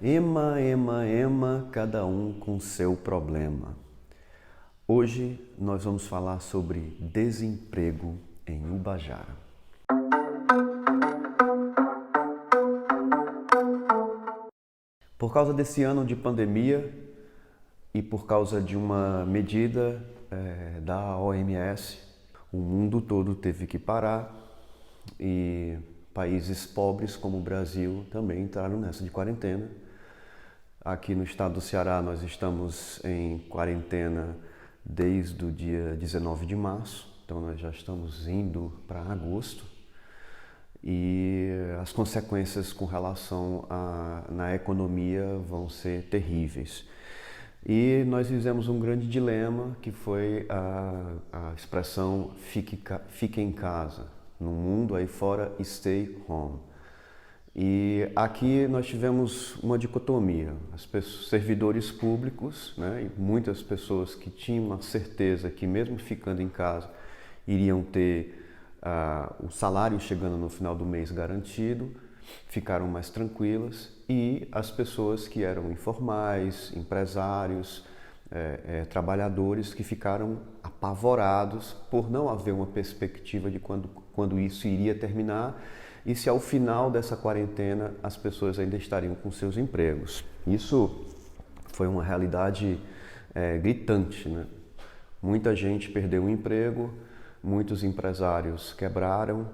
Ema, ema, ema, cada um com seu problema. Hoje nós vamos falar sobre desemprego em Ubajara. Por causa desse ano de pandemia e por causa de uma medida da OMS, o mundo todo teve que parar e países pobres como o Brasil também entraram nessa de quarentena. Aqui no estado do Ceará nós estamos em quarentena desde o dia 19 de março, então nós já estamos indo para agosto e as consequências com relação na economia vão ser terríveis. E nós fizemos um grande dilema que foi a expressão fique em casa, no mundo aí fora stay home. E aqui nós tivemos uma dicotomia, servidores públicos, né, e muitas pessoas que tinham a certeza que mesmo ficando em casa iriam ter o salário chegando no final do mês garantido, ficaram mais tranquilas, e as pessoas que eram informais, empresários, trabalhadores que ficaram apavorados por não haver uma perspectiva de quando isso iria terminar e se ao final dessa quarentena as pessoas ainda estariam com seus empregos. Isso foi uma realidade gritante, né? Muita gente perdeu o emprego, muitos empresários quebraram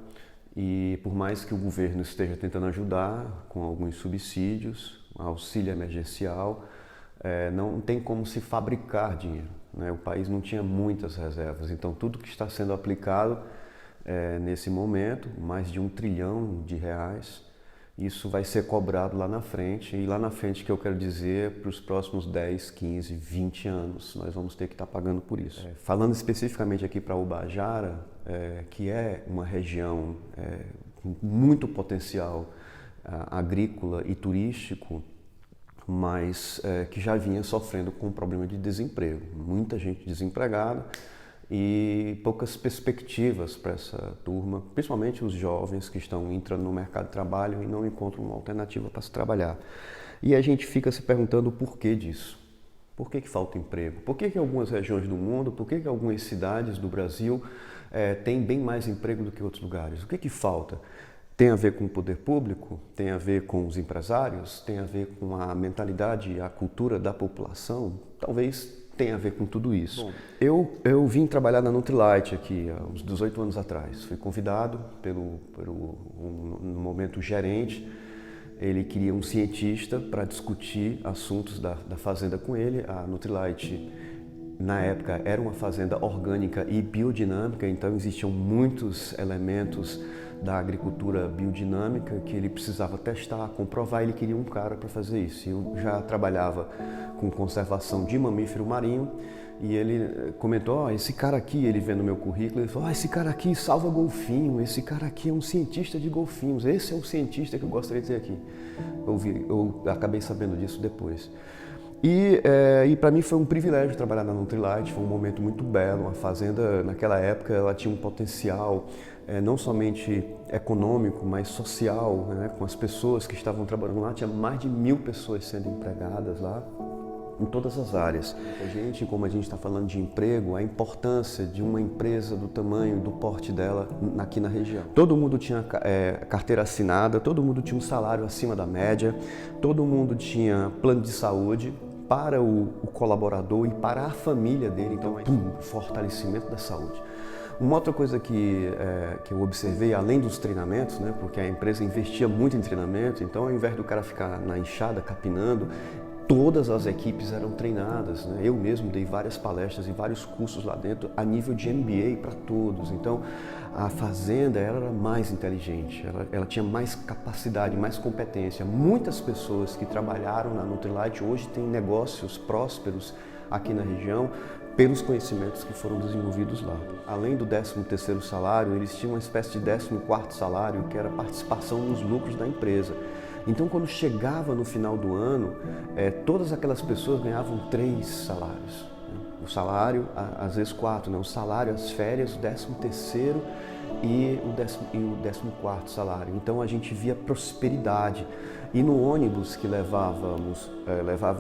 e por mais que o governo esteja tentando ajudar com alguns subsídios, auxílio emergencial, não tem como se fabricar dinheiro, né? O país não tinha muitas reservas, então tudo que está sendo aplicado nesse momento, mais de R$ 1 trilhão, isso vai ser cobrado lá na frente, e lá na frente que eu quero dizer para os próximos 10, 15, 20 anos, nós vamos ter que estar pagando por isso. Falando especificamente aqui para Ubajara, que é uma região com muito potencial agrícola e turístico, mas que já vinha sofrendo com um problema de desemprego, muita gente desempregada, e poucas perspectivas para essa turma, principalmente os jovens que estão entrando no mercado de trabalho e não encontram uma alternativa para se trabalhar. E a gente fica se perguntando o porquê disso. Por que falta emprego? Por que algumas regiões do mundo, por que algumas cidades do Brasil têm bem mais emprego do que outros lugares? O que falta? Tem a ver com o poder público? Tem a ver com os empresários? Tem a ver com a mentalidade e a cultura da população? Talvez tem a ver com tudo isso. Bom, eu vim trabalhar na Nutrilite aqui há uns 18 anos atrás. Fui convidado no momento gerente. Ele queria um cientista para discutir assuntos da fazenda com ele. A Nutrilite, na época, era uma fazenda orgânica e biodinâmica, então existiam muitos elementos da agricultura biodinâmica que ele precisava testar, comprovar. Ele queria um cara para fazer isso. Eu já trabalhava com conservação de mamífero marinho e ele comentou, esse cara aqui, ele vendo meu currículo, ele falou, esse cara aqui salva golfinho, esse cara aqui é um cientista de golfinhos, esse é o cientista que eu gostaria de ter aqui. Eu acabei sabendo disso depois. E para mim foi um privilégio trabalhar na Nutrilite, foi um momento muito belo. A fazenda, naquela época, ela tinha um potencial não somente econômico, mas social, né? Com as pessoas que estavam trabalhando lá, tinha mais de 1.000 pessoas sendo empregadas lá, em todas as áreas. Como a gente está falando de emprego, a importância de uma empresa do tamanho, do porte dela aqui na região. Todo mundo tinha carteira assinada, todo mundo tinha um salário acima da média, todo mundo tinha plano de saúde para o colaborador e para a família dele, então fortalecimento da saúde. Uma outra coisa que eu observei, além dos treinamentos, né, porque a empresa investia muito em treinamento, então ao invés do cara ficar na enxada capinando, todas as equipes eram treinadas, né? Eu mesmo dei várias palestras e vários cursos lá dentro a nível de MBA para todos. Então a fazenda era mais inteligente, ela tinha mais capacidade, mais competência. Muitas pessoas que trabalharam na Nutrilite hoje têm negócios prósperos aqui na região pelos conhecimentos que foram desenvolvidos lá. Além do 13º salário, eles tinham uma espécie de 14º salário, que era a participação nos lucros da empresa. Então, quando chegava no final do ano, todas aquelas pessoas ganhavam 3 salários. Né? O salário, às vezes 4, né? O salário, as férias, o 13º e o 14º salário. Então, a gente via prosperidade. E no ônibus que levava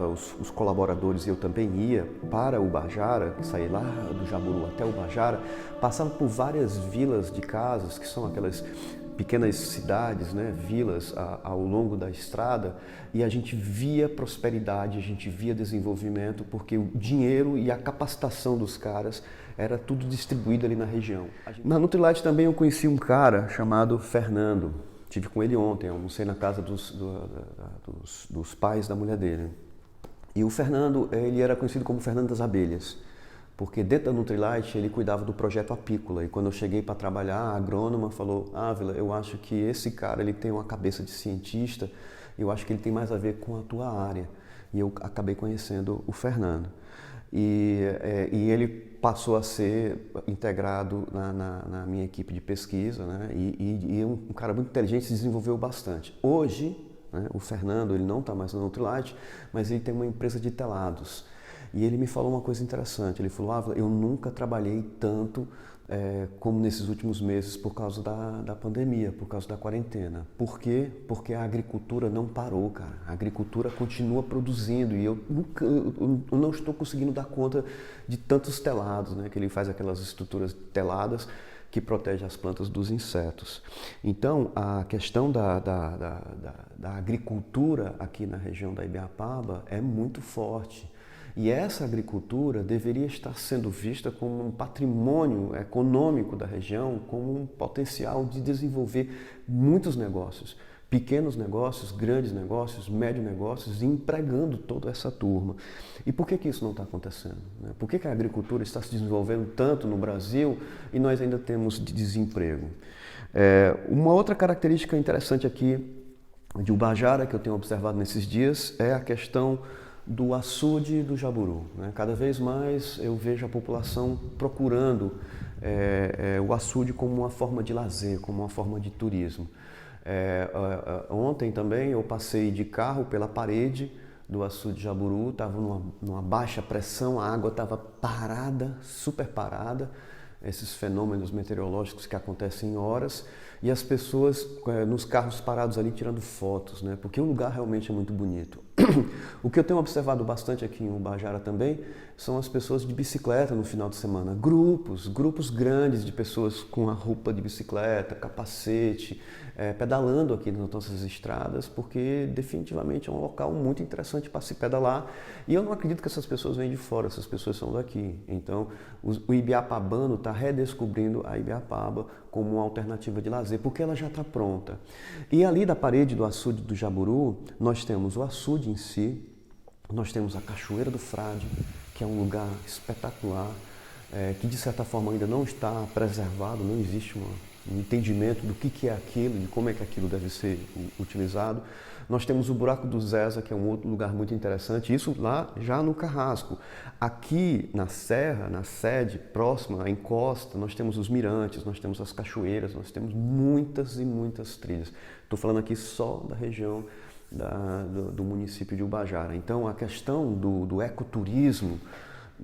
os colaboradores, e eu também ia para o Ubajara, que saía lá do Jaburu até o Ubajara, passava por várias vilas de casas, que são aquelas pequenas cidades, né, vilas ao longo da estrada, e a gente via prosperidade, a gente via desenvolvimento, porque o dinheiro e a capacitação dos caras era tudo distribuído ali na região. Na Nutrilite também eu conheci um cara chamado Fernando. Tive com ele ontem, almocei na casa dos pais da mulher dele. E o Fernando, ele era conhecido como Fernando das Abelhas, porque dentro da Nutrilite ele cuidava do projeto apícola. E quando eu cheguei para trabalhar, a agrônoma falou: Ávila, eu acho que esse cara ele tem uma cabeça de cientista, eu acho que ele tem mais a ver com a tua área. E eu acabei conhecendo o Fernando. E ele passou a ser integrado na minha equipe de pesquisa, né? E um cara muito inteligente, se desenvolveu bastante. Hoje, né, o Fernando, ele não está mais na Nutrilite, mas ele tem uma empresa de telados. E ele me falou uma coisa interessante, ele falou: Ávila, eu nunca trabalhei tanto como nesses últimos meses por causa da pandemia, por causa da quarentena. Por quê? Porque a agricultura não parou, cara. A agricultura continua produzindo e eu não estou conseguindo dar conta de tantos telados, né? Que ele faz aquelas estruturas teladas que protegem as plantas dos insetos. Então, a questão da agricultura aqui na região da Ibiapaba é muito forte. E essa agricultura deveria estar sendo vista como um patrimônio econômico da região, como um potencial de desenvolver muitos negócios, pequenos negócios, grandes negócios, médios negócios, empregando toda essa turma. E por que isso não está acontecendo? Por que a agricultura está se desenvolvendo tanto no Brasil e nós ainda temos desemprego? Uma outra característica interessante aqui de Ubajara, que eu tenho observado nesses dias, é a questão do açude do Jaburu. Cada vez mais eu vejo a população procurando o açude como uma forma de lazer, como uma forma de turismo. Ontem também eu passei de carro pela parede do açude Jaburu, estava numa baixa pressão, a água estava parada, super parada, esses fenômenos meteorológicos que acontecem em horas, e as pessoas nos carros parados ali tirando fotos, né? Porque o lugar realmente é muito bonito. O que eu tenho observado bastante aqui em Ubajara também são as pessoas de bicicleta no final de semana. Grupos grandes de pessoas com a roupa de bicicleta, capacete, pedalando aqui nas nossas estradas, porque definitivamente é um local muito interessante para se pedalar. E eu não acredito que essas pessoas vêm de fora, essas pessoas são daqui. Então, o ibiapabano está redescobrindo a Ibiapaba como uma alternativa de lazer, porque ela já está pronta. E ali da parede do açude do Jaburu, nós temos o açude em si, nós temos a Cachoeira do Frade, que é um lugar espetacular, que de certa forma ainda não está preservado, não existe um entendimento do que é aquilo, de como é que aquilo deve ser utilizado. Nós temos o Buraco do Zeza, que é um outro lugar muito interessante, isso lá já no Carrasco. Aqui na Serra, na sede próxima, à encosta, nós temos os mirantes, nós temos as cachoeiras, nós temos muitas e muitas trilhas. Estou falando aqui só da região do município de Ubajara. Então, a questão do ecoturismo,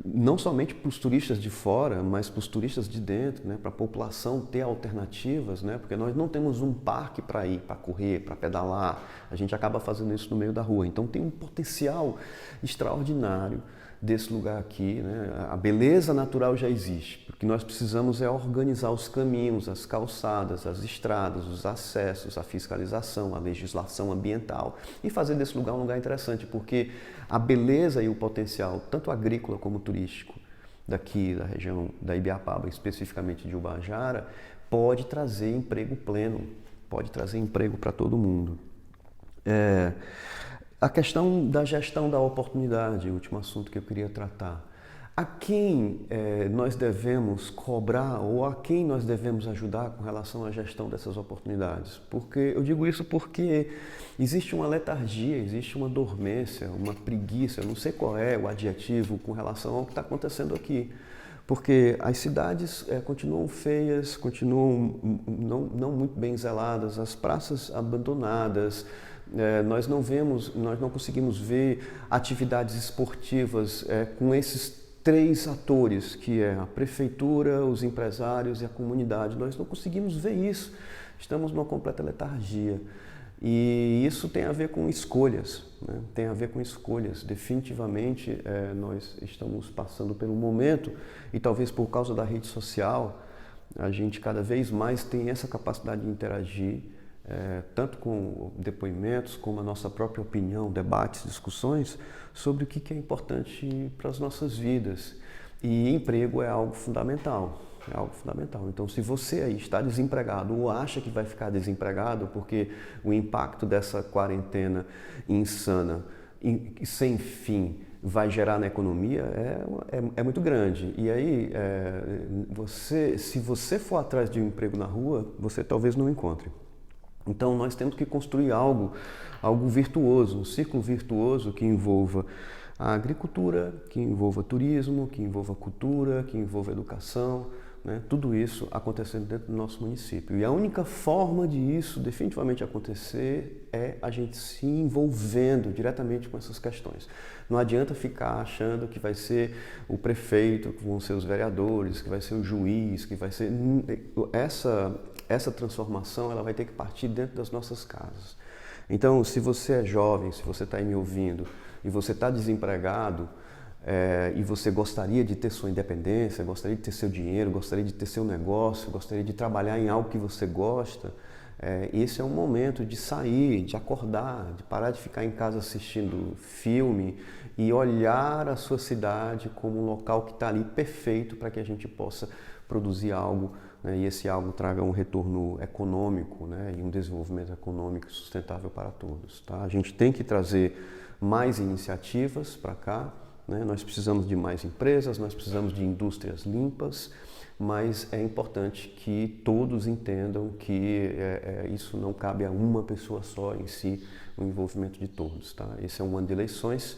não somente para os turistas de fora, mas para os turistas de dentro, né? Para a população ter alternativas, né? Porque nós não temos um parque para ir, para correr, para pedalar, a gente acaba fazendo isso no meio da rua. Então tem um potencial extraordinário desse lugar aqui, né? A beleza natural já existe. O que nós precisamos é organizar os caminhos, as calçadas, as estradas, os acessos, a fiscalização, a legislação ambiental e fazer desse lugar um lugar interessante, porque a beleza e o potencial, tanto agrícola como turístico, daqui da região da Ibiapaba, especificamente de Ubajara, pode trazer emprego pleno, pode trazer emprego para todo mundo. A questão da gestão da oportunidade, o último assunto que eu queria tratar. A quem nós devemos cobrar ou a quem nós devemos ajudar com relação à gestão dessas oportunidades? Porque eu digo isso porque existe uma letargia, existe uma dormência, uma preguiça, eu não sei qual é o adjetivo com relação ao que está acontecendo aqui. Porque as cidades continuam feias, continuam não muito bem zeladas, as praças abandonadas. Nós não conseguimos ver atividades esportivas com esses três atores, que é a prefeitura, os empresários e a comunidade. Nós não conseguimos ver isso. Estamos numa completa letargia. E isso tem a ver com escolhas, né? Tem a ver com escolhas. Definitivamente nós estamos passando por um momento, e talvez por causa da rede social, a gente cada vez mais tem essa capacidade de interagir, tanto com depoimentos, como a nossa própria opinião, debates, discussões, sobre o que é importante para as nossas vidas. E emprego é algo fundamental. É algo fundamental. Então, se você aí está desempregado ou acha que vai ficar desempregado porque o impacto dessa quarentena insana e sem fim vai gerar na economia, é muito grande. E aí, se você for atrás de um emprego na rua, você talvez não encontre. Então, nós temos que construir algo virtuoso, um ciclo virtuoso que envolva a agricultura, que envolva turismo, que envolva cultura, que envolva educação, né? Tudo isso acontecendo dentro do nosso município. E a única forma de isso definitivamente acontecer é a gente se envolvendo diretamente com essas questões. Não adianta ficar achando que vai ser o prefeito, que vão ser os vereadores, que vai ser o juiz, que vai ser... Essa transformação ela vai ter que partir dentro das nossas casas. Então, se você é jovem, se você está aí me ouvindo e você está desempregado, e você gostaria de ter sua independência, gostaria de ter seu dinheiro, gostaria de ter seu negócio, gostaria de trabalhar em algo que você gosta, esse é um momento de sair, de acordar, de parar de ficar em casa assistindo filme e olhar a sua cidade como um local que está ali perfeito para que a gente possa produzir algo, né, e esse algo traga um retorno econômico, né, e um desenvolvimento econômico sustentável para todos. Tá? A gente tem que trazer mais iniciativas para cá. Nós precisamos de mais empresas, nós precisamos de indústrias limpas, mas é importante que todos entendam que isso não cabe a uma pessoa só em si, o envolvimento de todos. Tá? Esse é um ano de eleições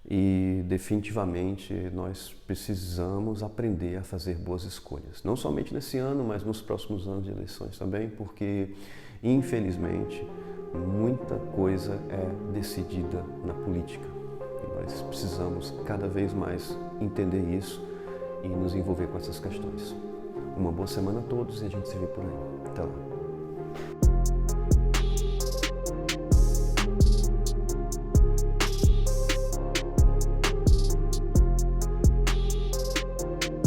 e definitivamente nós precisamos aprender a fazer boas escolhas. Não somente nesse ano, mas nos próximos anos de eleições também, porque infelizmente muita coisa é decidida na política. Nós precisamos cada vez mais entender isso e nos envolver com essas questões. Uma boa semana a todos e a gente se vê por aí. Até lá.